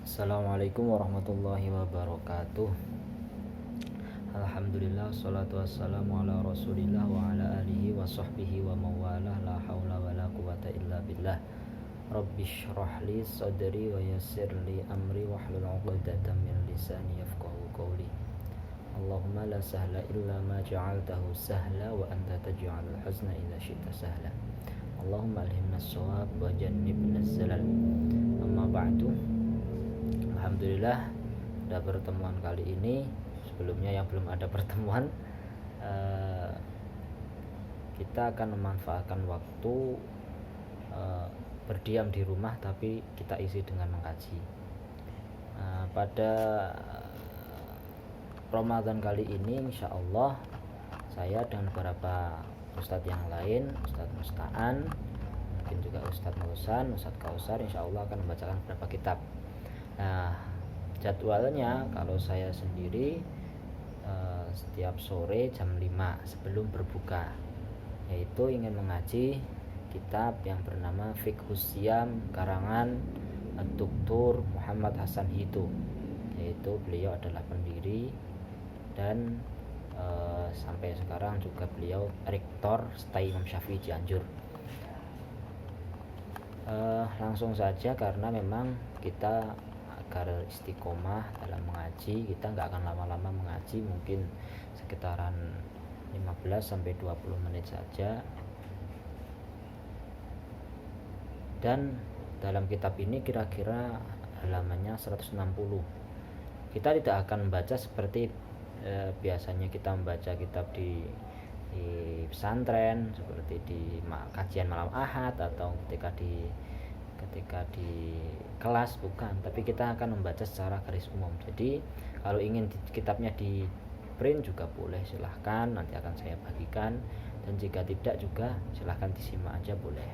Assalamualaikum warahmatullahi wabarakatuh. Alhamdulillah, salatu wassalamu ala rasulillah wa ala alihi wa sahbihi wa mawalah. La hawla wa la quwata illa billah. Rabbi shrah li sadri wa yassir li amri wahlul 'uqdatam min lisani yafqahu qawli. Allahumma la sahla illa ma ja'altahu sahla wa anta taj'alul hazna idza syi'ta sahla. Allahumma alhimna as-shawab wa jannibna az-zalal. Amma ba'du. Alhamdulillah, pada pertemuan kali ini, sebelumnya yang belum ada pertemuan, kita akan memanfaatkan waktu berdiam di rumah tapi kita isi dengan mengkaji. Pada Ramadan kali ini insya Allah saya dan beberapa ustadz yang lain, Ustadz Musta'an, mungkin juga Ustadz Mausan, Ustadz Kausar, insya Allah akan membacakan beberapa kitab. Nah, jadwalnya kalau saya sendiri setiap sore jam 5 sebelum berbuka, yaitu ingin mengaji kitab yang bernama Fiqhus Syam karangan Dr. Muhammad Hasan Hito, yaitu beliau adalah pendiri dan sampai sekarang juga beliau rektor STAI Imam Syafi'i Cianjur. Langsung saja, karena memang kita agar istiqomah dalam mengaji, kita nggak akan lama-lama mengaji, mungkin sekitaran 15-20 menit saja. Dan dalam kitab ini kira-kira halamannya 160. Kita tidak akan membaca seperti biasanya kita membaca kitab di pesantren, seperti di kajian malam Ahad atau ketika di kelas, bukan, tapi kita akan membaca secara garis umum. Jadi kalau ingin kitabnya di print juga boleh, silahkan, nanti akan saya bagikan, dan jika tidak juga silahkan disimak aja, boleh.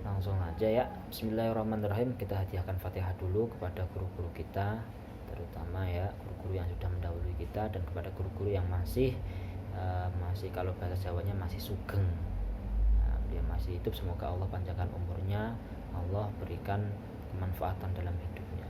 Langsung aja ya, bismillahirrahmanirrahim. Kita hadiahkan Fatihah dulu kepada guru-guru kita, terutama ya guru-guru yang sudah mendahului kita, dan kepada guru-guru yang masih kalau bahasa Jawanya masih sugeng, dia masih hidup, semoga Allah panjangkan umurnya, Allah berikan kemanfaatan dalam hidupnya.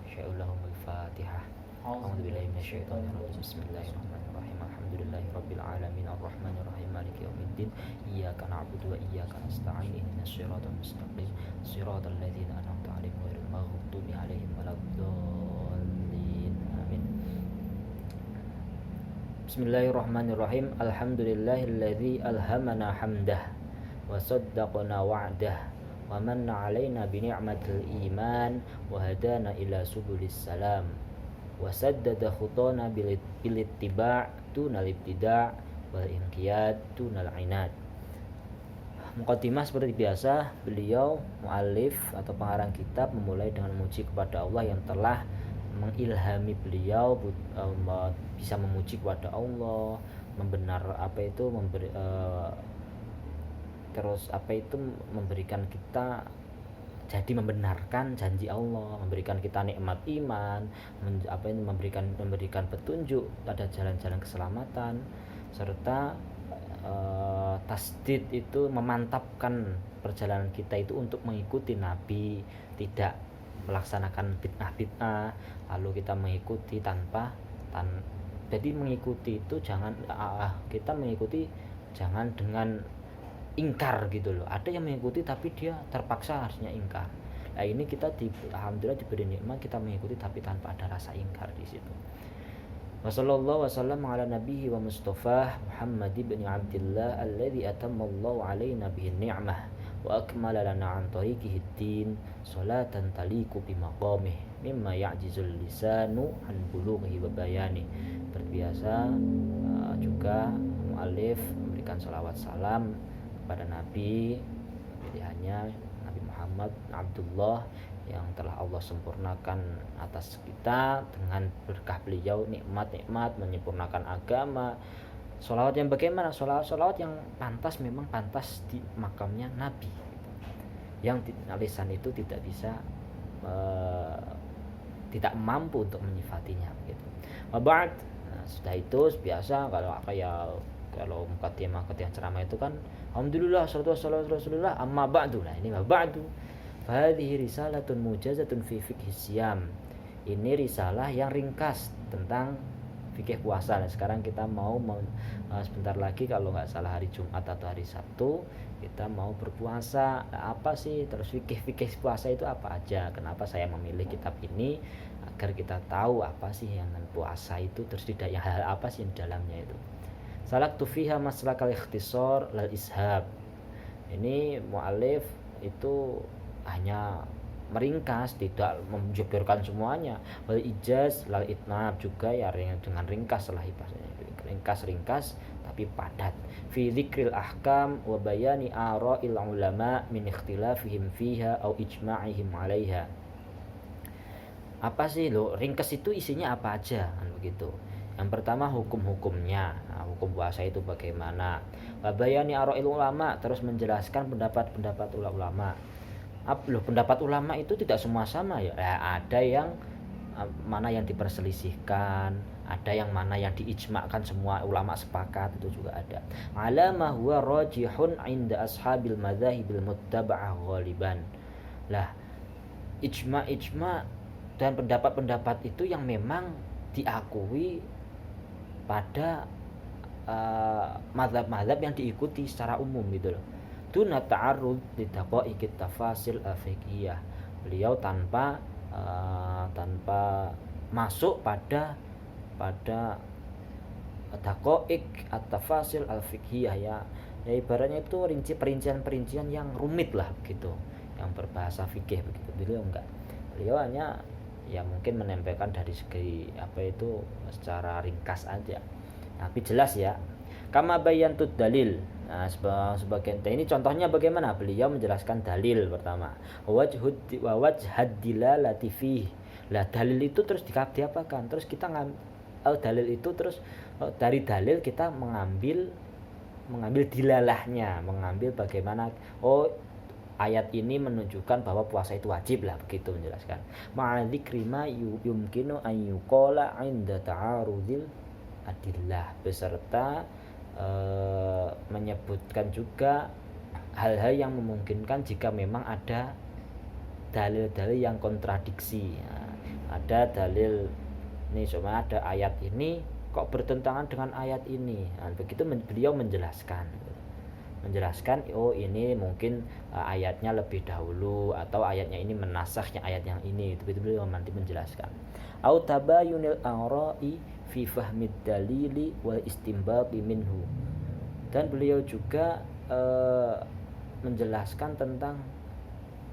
Insya'Allahumul Fatihah. A'udzubillahi minasyaitonirrajim. Bismillahirrahmanirrahim. Alhamdulillahirabbil alamin arrahmanir rahim maliki yaumiddin. Iyyaka na'budu wa iyyaka nasta'in. Ihdinas siratal mustaqim. Siratal ladzina an'amta 'alaihim ghairil maghdubi 'alaihim waladdallin. Amin. Bismillahirrahmanirrahim. Alhamdulillahilladzi alhamana hamdah wa saddaqana wa'dah wa manna 'alaina bi ni'matil iman wa hadana ila subulis salam wa saddada khutana bil ittiba' tunal ibtida' wal inqiyad tunal inad. Muqaddimah seperti biasa, beliau muallif atau pengarang kitab memulai dengan memuji kepada Allah yang telah mengilhami beliau bisa memuji kepada Allah, memberikan kita jadi membenarkan janji Allah, memberikan kita nikmat iman, memberikan petunjuk pada jalan-jalan keselamatan, serta tasdid itu memantapkan perjalanan kita itu untuk mengikuti Nabi, tidak melaksanakan bid'ah, lalu kita mengikuti jadi mengikuti itu kita mengikuti jangan dengan ingkar gitu loh. Ada yang mengikuti tapi dia terpaksa harusnya ingkar. Nah, ini kita alhamdulillah diberi nikmat, kita mengikuti tapi tanpa ada rasa ingkar di situ. Wassallallahu wasallam ala nabiyhi wa mustafa Muhammad ibn Abdillah alladzi atammallahu alaina bihi ni'mah wa akmala lana an tariqihi din salatan taliqu bi maqamih mimma ya'jizul lisanu an bulughi wa bayani. Terbiasa juga muallif memberikan salawat salam kepada Nabi pilihannya, Nabi Muhammad Abdullah, yang telah Allah sempurnakan atas kita dengan berkah beliau, nikmat-nikmat, menyempurnakan agama. Sholawat yang bagaimana? Sholawat yang pantas, memang pantas di makamnya Nabi, yang lisan itu tidak bisa tidak mampu untuk menyifatinya begitu. Wab'ad, sudah itu biasa kalau mukadimah ceramah itu kan alhamdulillah salatu wassalamu ala rasulillah amma ba'du. Nah, ini ba'du Fahadhihi risalatun mujazatun fi fiqhi siyam. Ini risalah yang ringkas tentang fikih puasa. Nah, sekarang kita mau sebentar lagi kalau nggak salah hari Jumat atau hari Sabtu kita mau berpuasa. Nah, apa sih terus fikih puasa itu apa aja? Kenapa saya memilih kitab ini? Agar kita tahu apa sih yang puasa itu, terus tidak yang hal apa sih yang dalamnya itu. Salaktu fiha maslakal ikhtisar lal ishab. Ini mu'alif itu hanya meringkas, tidak menjabarkan semuanya. Wal ijaz lal itnab, juga ya dengan ringkas lah ringkas tapi padat. Fi dzikril ahkam wa bayani ara'il ulama min ikhtilafihim fiha au ijma'ihim 'alaiha. Apa sih lo ringkas itu isinya apa aja kan begitu. Yang pertama hukum-hukumnya. Nah, hukum puasa itu bagaimana? Wa bayani ara'il ulama, terus menjelaskan pendapat-pendapat ulama. Loh, pendapat ulama itu tidak semua sama ya. Ada yang mana yang diperselisihkan, ada yang mana yang diijma'kan semua ulama sepakat, itu juga ada. Ala ma huwa rajihun 'inda ashabil madzahibil muttaba'ah ghaliban. Lah, ijma' dan pendapat-pendapat itu yang memang diakui pada mazhab-mazhab yang diikuti secara umum gitu loh. Duna ta'arrud li daqaiqit tafasil al-fiqhiyah. Beliau tanpa masuk pada daqaiq at-tafasil al-fiqhiyah ya ibaratnya itu perincian-perincian yang rumit lah begitu, yang berbahasa fikih begitu. Beliau hanya ya mungkin menempelkan dari segi apa itu secara ringkas aja, tapi jelas ya. Kama bayantud dalil. Nah, sebagian ini contohnya bagaimana beliau menjelaskan dalil pertama. Wajhad dilalati fi. Lah dalil itu terus diapakan? Terus kita dalil itu terus dari dalil kita mengambil dilalahnya, mengambil bagaimana ayat ini menunjukkan bahwa puasa itu wajib lah begitu menjelaskan. Ma'adzikri ma yumkinu an yuqala 'inda ta'arudil adillah, beserta menyebutkan juga hal-hal yang memungkinkan jika memang ada dalil-dalil yang kontradiksi. Ada dalil nih, cuma ada ayat ini kok bertentangan dengan ayat ini. Begitu beliau menjelaskan ini mungkin ayatnya lebih dahulu atau ayatnya ini menasakh ayat yang ini. Itu beliau nanti menjelaskan. Au tabayunil ara'i fi fahmid dalili wal istinbati minhu. Dan beliau juga menjelaskan tentang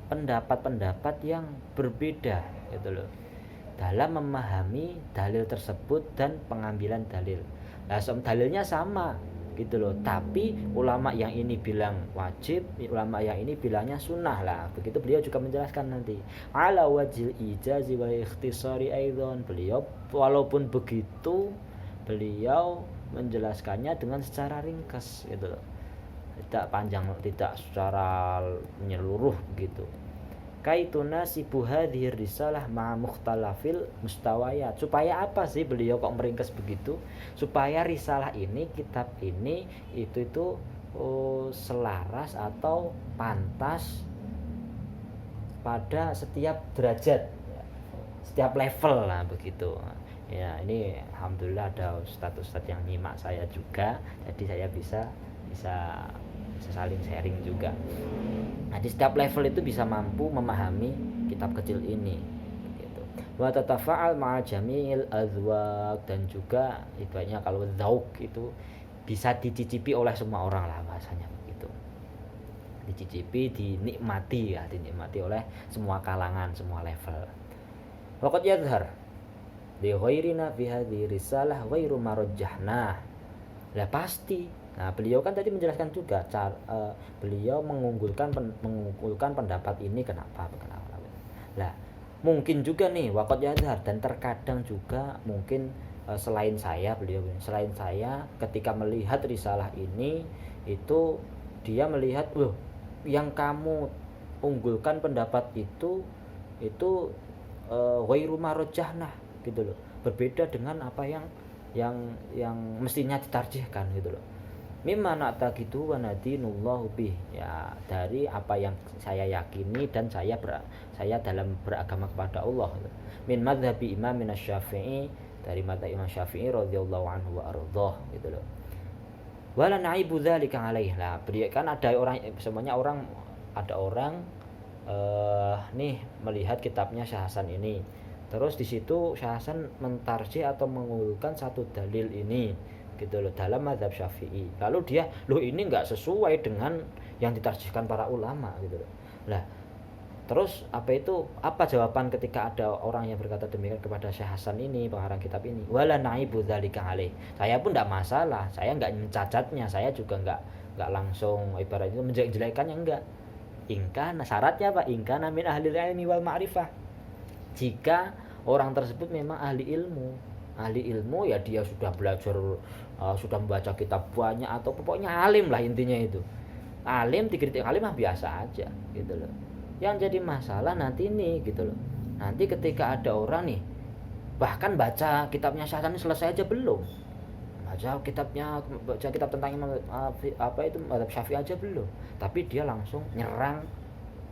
pendapat-pendapat yang berbeda gitu loh, dalam memahami dalil tersebut dan pengambilan dalil. Nah, dalilnya sama gitu loh, tapi ulama yang ini bilang wajib, ulama yang ini bilangnya sunnah lah begitu. Beliau juga menjelaskan nanti ala wajil ijazi wal ikhtisari aidan. Beliau walaupun begitu beliau menjelaskannya dengan secara ringkas gitu loh, tidak panjang, tidak secara menyeluruh gitu. Kaituna sibu hadhir risalah ma mukhtalafil mustawayat. Supaya apa sih beliau kok meringkas begitu? Supaya risalah ini, kitab ini itu selaras atau pantas pada setiap derajat, setiap level lah begitu. Ya, ini alhamdulillah ada ustadz yang nyimak saya juga, jadi saya bisa saling sharing juga. Nah, di setiap level itu bisa mampu memahami kitab kecil ini gitu. Wa tatafa'al ma'a jami'il azwaq, dan juga ibaratnya kalau zauq itu bisa dicicipi oleh semua orang lah bahasanya begitu. Dicicipi, dinikmati oleh semua kalangan, semua level. Waqad yadhhar li ghairina fi hadhihi risalah ghairu marajjahna. Lah pasti. Nah, beliau kan tadi menjelaskan juga beliau mengunggulkan pendapat ini kenapa. Lah, mungkin juga nih waqad yadhhar, dan terkadang juga mungkin selain saya ketika melihat risalah ini itu dia melihat yang kamu unggulkan pendapat itu ghairu marajjahna gitu loh, berbeda dengan apa yang mestinya ditarjihkan gitu loh. mimma na'taqidu wa nadinullahu bih, ya dari apa yang saya yakini dan saya dalam beragama kepada Allah, min madzhabi Imam Asy-Syafi'i, dari madzhab Imam Syafi'i radhiyallahu anhu wa ardhah gitu loh. Wala naibu dzalika alaih, lah kan ada orang, semuanya orang, ada orang nih melihat kitabnya Syekh Hasan ini, terus di situ Syekh Hasan mentarjih atau mengunggulkan satu dalil ini gitu loh dalam mazhab Syafi'i, lalu dia ini nggak sesuai dengan yang ditarjihkan para ulama gitu loh. Lah terus apa jawaban ketika ada orang yang berkata demikian kepada Syekh Hasan ini, pengarang kitab ini? Wala naibu dzalika alaih, saya pun tidak masalah, saya nggak mencacatnya, saya juga nggak langsung ibaratnya menjelek-jelekannya, enggak. Ingkana, syaratnya apa? Ingkana min ahli ilmi wal ma'rifah, jika orang tersebut memang ahli ilmu ya dia sudah belajar, sudah membaca kitab banyak, atau pokoknya alim lah intinya itu. Alim dikritik alim mah biasa aja gitu loh. Yang jadi masalah nanti nih gitu loh, nanti ketika ada orang nih bahkan baca kitabnya Syekh Hasan ini selesai aja belum, baca kitab tentang Imam mazhab Syafi'i aja belum, tapi dia langsung nyerang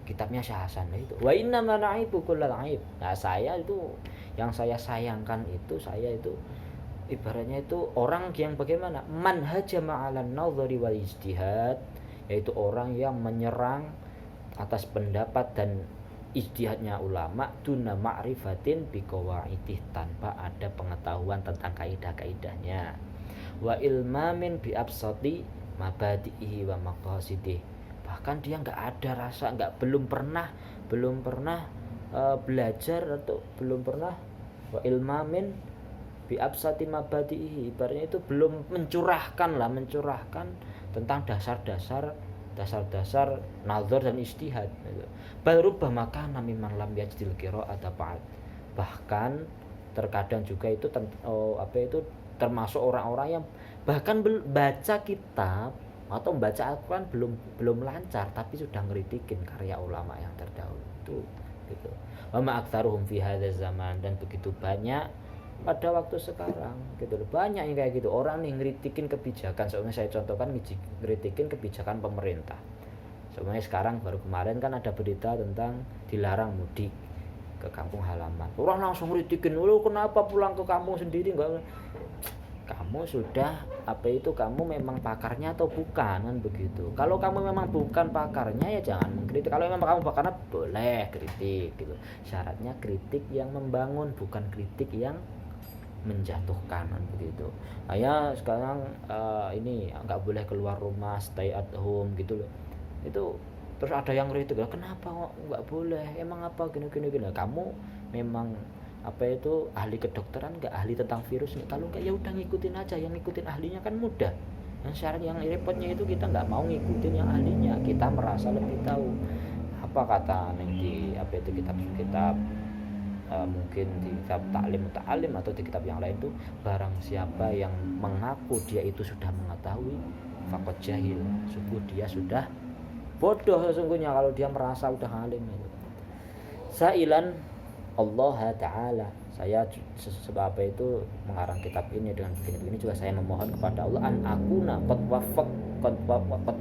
kitabnya Syekh Hasan itu. Wa inna ma na'ibu kullal aib. Nah, saya itu yang saya sayangkan itu, saya itu ibaratnya itu orang yang bagaimana? Manhajama 'alan nadhari wal ijtihad, yaitu orang yang menyerang atas pendapat dan ijtihadnya ulama, duna ma'rifatin biqawaidih, tanpa ada pengetahuan tentang kaidah-kaidahnya, wa ilmamin bi absati mabadihi wa maqasidih, bahkan dia nggak ada rasa, belum pernah belajar, atau belum pernah, wa ilmamin bi absati mabadihi, ibaratnya itu belum mencurahkan tentang dasar-dasar nazar dan ijtihad. Bal rubbama kana mimman lam yajdil qira'at ba'd, bahkan terkadang juga itu termasuk orang-orang yang bahkan baca kitab atau membaca Al-Quran belum lancar, tapi sudah ngeritikin karya ulama yang terdahulu itu gitu. Wa ma aktsaruhum fi hadzal zaman, dan begitu banyak pada waktu sekarang gitu loh, banyak yang kayak gitu, orang nih ngeritikin kebijakan. Soalnya saya contohkan ngeritikin kebijakan pemerintah. Soalnya sekarang baru kemarin kan ada berita tentang dilarang mudik ke kampung halaman, orang langsung ngeritikin, lu kenapa pulang ke kampung sendiri? Enggak, kamu sudah kamu memang pakarnya atau bukan, kan begitu. Kalau kamu memang bukan pakarnya ya jangan mengkritik, kalau memang kamu pakarnya boleh kritik gitu. Syaratnya kritik yang membangun, bukan kritik yang menjatuhkan, begitu. Ya sekarang ini nggak boleh keluar rumah, stay at home gitu loh. Itu terus ada yang kritik, kenapa nggak boleh, emang apa gini. Kamu memang ahli kedokteran, nggak ahli tentang virus nih? Kalau nggak ya udah ngikutin aja, yang ngikutin ahlinya kan mudah. Yang syarat yang repotnya itu kita nggak mau ngikutin yang ahlinya, kita merasa lebih tahu. Apa kata di kitab mungkin di kitab ta'lim atau di kitab yang lain tuh, barang siapa yang mengaku dia itu sudah mengetahui, faqad jahil, sungguh dia sudah bodoh sesungguhnya kalau dia merasa udah alim itu. Sa'ilan Allah Ta'ala, saya sebab itu mengarang kitab ini dengan begini juga saya memohon kepada Allah, an akuna qad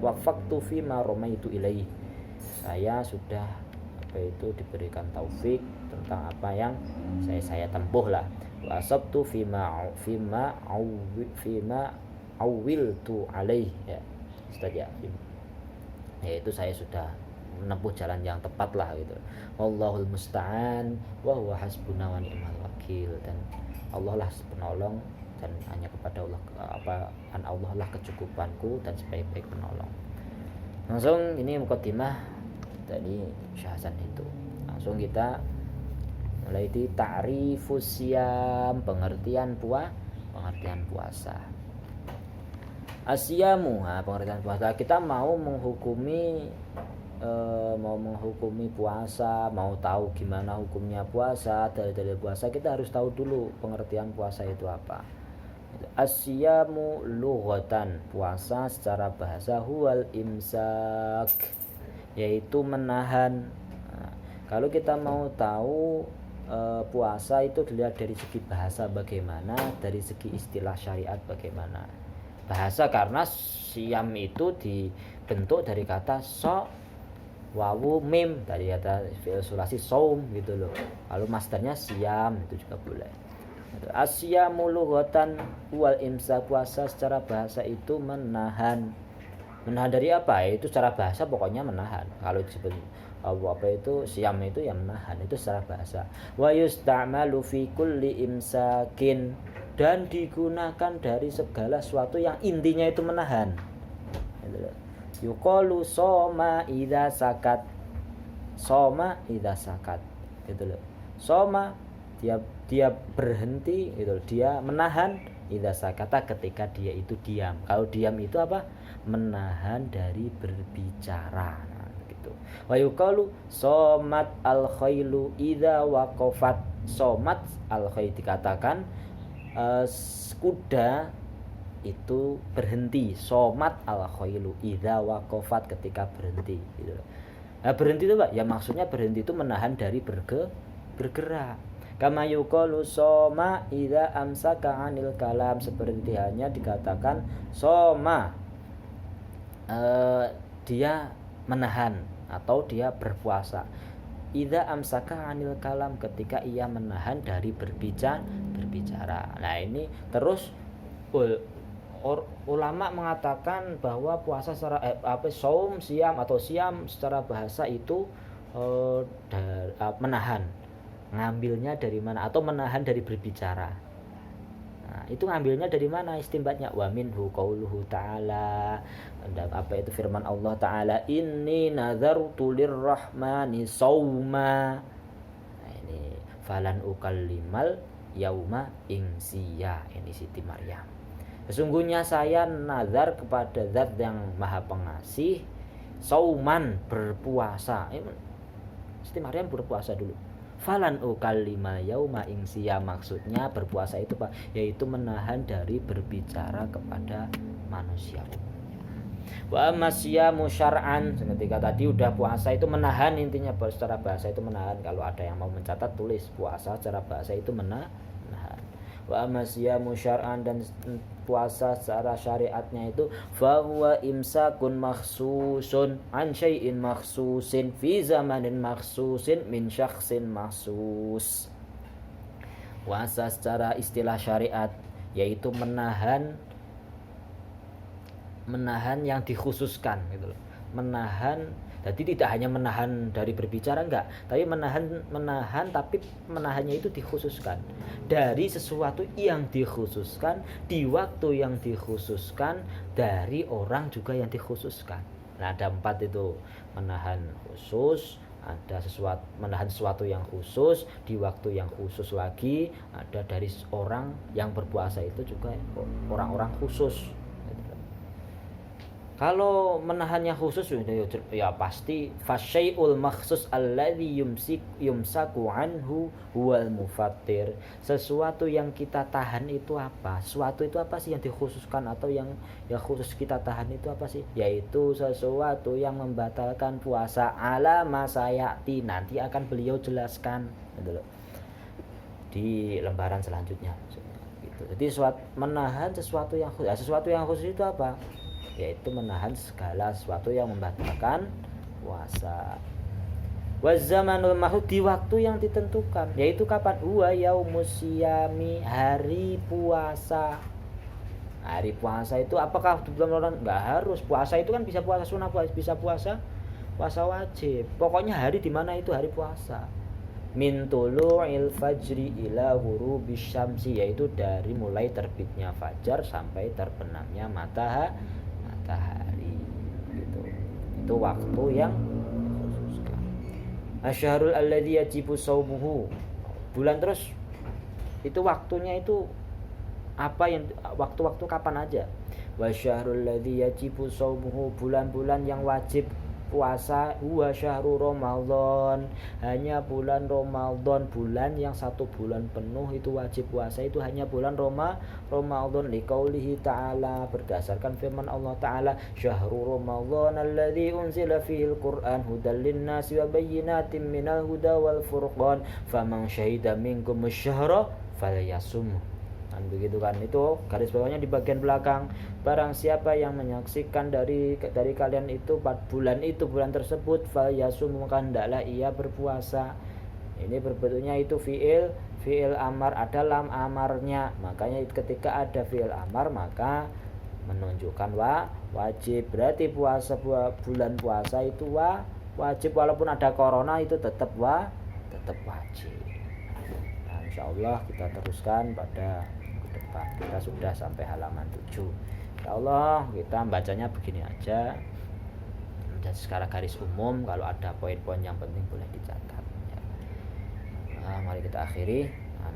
wafaqtu fi ma ramaitu ilaihi, saya sudah diberikan taufik tentang apa yang saya tempuh lah. Wa asabtu fima awiltu alaih, ya Ustaz ya, yaitu saya sudah menempuh jalan yang tepat lah gitu. Wallahul musta'an wa huwa hasbuna wa ni'mal wakil, dan Allah lah penolong, dan hanya kepada Allah lah kecukupanku dan sebaik-baik penolong. Langsung ini mukadimah dari Syekh Hasan itu. Langsung kita mulai di ta'rifus siyam, pengertian puasa. Asyamu, pengertian puasa. Kita mau menghukumi puasa, mau tahu gimana hukumnya puasa, dalil-dalil puasa, kita harus tahu dulu pengertian puasa itu apa. Asyamu lughatan, puasa secara bahasa huwal imsak, yaitu menahan. Kalau kita mau tahu puasa itu dilihat dari segi bahasa bagaimana, dari segi istilah syariat bagaimana. bahasa, karena siam itu dibentuk dari kata so wawu mim, dari kata fi'il sulasi saum gitu loh. Lalu masdarnya siam itu juga boleh. Asyamu lughatan wal imsak, puasa secara bahasa itu menahan. Menahan dari apa? Itu secara bahasa pokoknya menahan. Kalau disebut apa itu siam itu yang menahan, itu secara bahasa. Wa yusta'malu fi kulli imsakin, dan digunakan dari segala sesuatu yang intinya itu menahan. Yuqalu soma idza sakat. Soma idza sakat. Gitu loh. Soma dia berhenti gitu, dia menahan idza sakata ketika dia itu diam. Kalau diam itu apa? Menahan dari berbicara. Nah, gitu. Wa yuqalu somat al khailu idza waqafat. Somat al khail dikatakan kuda itu berhenti. Somat al khailu idza waqafat, ketika berhenti gitu. Nah, berhenti itu Pak, ya maksudnya berhenti itu menahan dari bergerak. Kama yuqalu soma idza amsaka 'anil kalam, seperti hanya dikatakan soma dia menahan atau dia berpuasa. Idza amsaka 'anil kalam, ketika ia menahan dari berbicara. Nah, ini terus ulama mengatakan bahwa puasa secara saum siam atau siam secara bahasa itu menahan. Ngambilnya dari mana? Atau menahan dari berbicara. Nah, itu ngambilnya dari mana istimbatnya? Wa minhu qauluhu ta'ala, apa itu firman Allah Ta'ala, inni nazartu lirrahmani sauma. Nah, ini falan ukallimal yauma insiya. Ini Siti Maryam. Sesungguhnya saya nazar kepada Zat yang Maha Pengasih, sauman, berpuasa. Siti Maryam berpuasa dulu. Falan ukallima yauma insiya, maksudnya berpuasa itu Pak, yaitu menahan dari berbicara kepada manusia. Wa masyamu syar'an, ketika tadi udah puasa itu menahan, intinya secara bahasa itu menahan. Kalau ada yang mau mencatat tulis, puasa secara bahasa itu menahan. Wa masyamu syar'an, dan puasa secara syariatnya itu fa huwa imsakun makhsusun an syai'in makhsusin fi zamanin makhsusin min syakhsin makhsus. Puasa secara istilah syariat yaitu menahan yang dikhususkan gitu loh. Menahan, jadi tidak hanya menahan dari berbicara, enggak, tapi menahan tapi menahannya itu dikhususkan dari sesuatu yang dikhususkan, di waktu yang dikhususkan, dari orang juga yang dikhususkan. Nah, ada 4 itu, menahan khusus, ada menahan sesuatu yang khusus, di waktu yang khusus lagi, ada dari orang yang berpuasa itu juga orang-orang khusus. Kalau menahannya khusus ya pasti fasyai'ul makhsus alladzi yumsaku anhu huwal mufattir. Sesuatu yang kita tahan itu apa? Sesuatu itu apa sih yang dikhususkan atau yang khusus kita tahan itu apa sih? Yaitu sesuatu yang membatalkan puasa, ala masayati, nanti akan beliau jelaskan gitu loh di lembaran selanjutnya gitu. Jadi menahan sesuatu yang khusus. Sesuatu yang khusus itu apa? Yaitu menahan segala sesuatu yang membatalkan puasa. Wa zamanul mahud, di waktu yang ditentukan, yaitu kapan? Huwa yaumus siyami, hari puasa. Hari puasa itu apakah betul-betul enggak harus? Puasa itu kan bisa puasa sunnah, bisa puasa wajib. Pokoknya hari di mana itu hari puasa. Min tulu'il fajri ila ghurubis syamsi, yaitu dari mulai terbitnya fajar sampai terbenamnya matahari gitu. Itu waktu yang dikhususkan. Asyahrul alladzi yajibu shaumuhu, bulan terus itu waktunya itu apa, yang waktu-waktu kapan aja. Wa syahrul ladzi yajibu shaumuhu, bulan-bulan yang wajib puasa, huwa syahru Ramadan, hanya bulan Ramadan, bulan yang 1 bulan penuh itu wajib puasa, itu hanya bulan Ramadan. Liqaulihi ta'ala, berdasarkan firman Allah Ta'ala, syahru Ramadan alladzi unzila fihil Qur'an hudal linnasi wa bayyinatin minal huda wal furqan faman syahida minkum asyhara falyasum. kan begitu kan. Itu garis bawahnya di bagian belakang, barang siapa yang menyaksikan dari kalian itu 4 bulan itu, bulan tersebut, falyasum, maka hendaklah ia berpuasa. Ini berbentuknya itu fiil amar, ada lam amarnya. Makanya ketika ada fiil amar maka menunjukkan wajib. Berarti puasa bulan puasa itu wajib, walaupun ada corona itu tetap wajib. Nah, insyaallah kita teruskan pada minggu depan. Kita sudah sampai halaman 7. Insyaallah kita bacanya begini aja. Dan sekarang garis umum, kalau ada poin-poin yang penting boleh dicatat. Nah, mari kita akhiri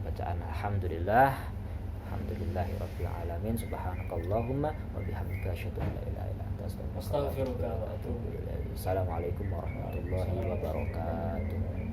bacaan alhamdulillah. Alhamdulillahirabbil alamin. Subhanakallahumma wa bihamdika asyhadu an la ilaha illa anta astaghfiruka wa atubu ilaik. Assalamualaikum warahmatullahi wabarakatuh.